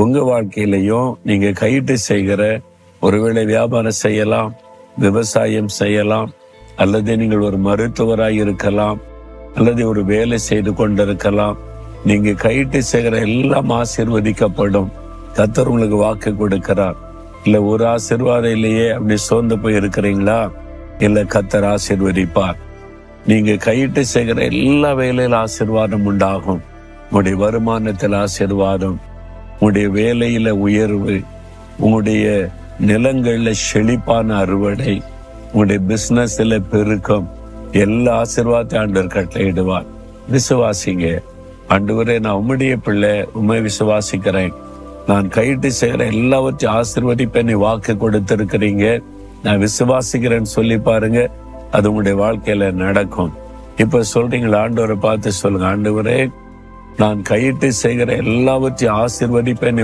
உங்க வாழ்க்கையிலையும் நீங்க கையிட்டு செய்கிற ஒருவேளை வியாபாரம் செய்யலாம், விவசாயம் செய்யலாம், அல்லது நீங்கள் ஒரு மருத்துவராய் இருக்கலாம், அல்லது ஒரு வேலை செய்து கொண்டிருக்கலாம். நீங்க கையிட்டு செய்கிற எல்லாம் ஆசீர்வதிக்கப்படும். கர்த்தர் உங்களுக்கு வாக்கு கொடுக்கிறார். இல்ல ஒரு ஆசீர்வாதம் இல்லையே அப்படி சோர்ந்து போய் இருக்கிறீங்களா? இல்ல, கர்த்தர் ஆசீர்வதிப்பார். நீங்க கையிட்டு செய்கிற எல்லா வேலையில ஆசீர்வாதம் உண்டாகும். உங்களுடைய வருமானத்தில் ஆசீர்வாதம், உங்களுடைய வேலையில உயர்வு, உங்களுடைய நிலங்கள்ல செழிப்பான அறுவடை, உங்களுடைய பிசினஸ்ல பெருக்கம், எல்லா ஆசீர்வாதத்தை ஆண்டவர் கட்டளையிடுவார். விசுவாசிங்க. ஆண்டவரே, நான் உம்முடைய பிள்ளை, உம்மை விசுவாசிக்கிறேன். நான் கையிட்டு செய்கிற எல்லாவற்றையும் ஆசீர்வதிப்பேன் நீ வாக்கு கொடுத்திருக்கிறீங்க, நான் விசுவாசிக்கிறேன்னு சொல்லி பாருங்க. அது உங்களுடைய வாழ்க்கையில நடக்கும். இப்ப சொல்றீங்களா? ஆண்டவரை பார்த்து சொல்லுங்க, ஆண்டவரே, நான் கையிட்டு செய்கிற எல்லாவற்றையும் ஆசீர்வதிப்பேன்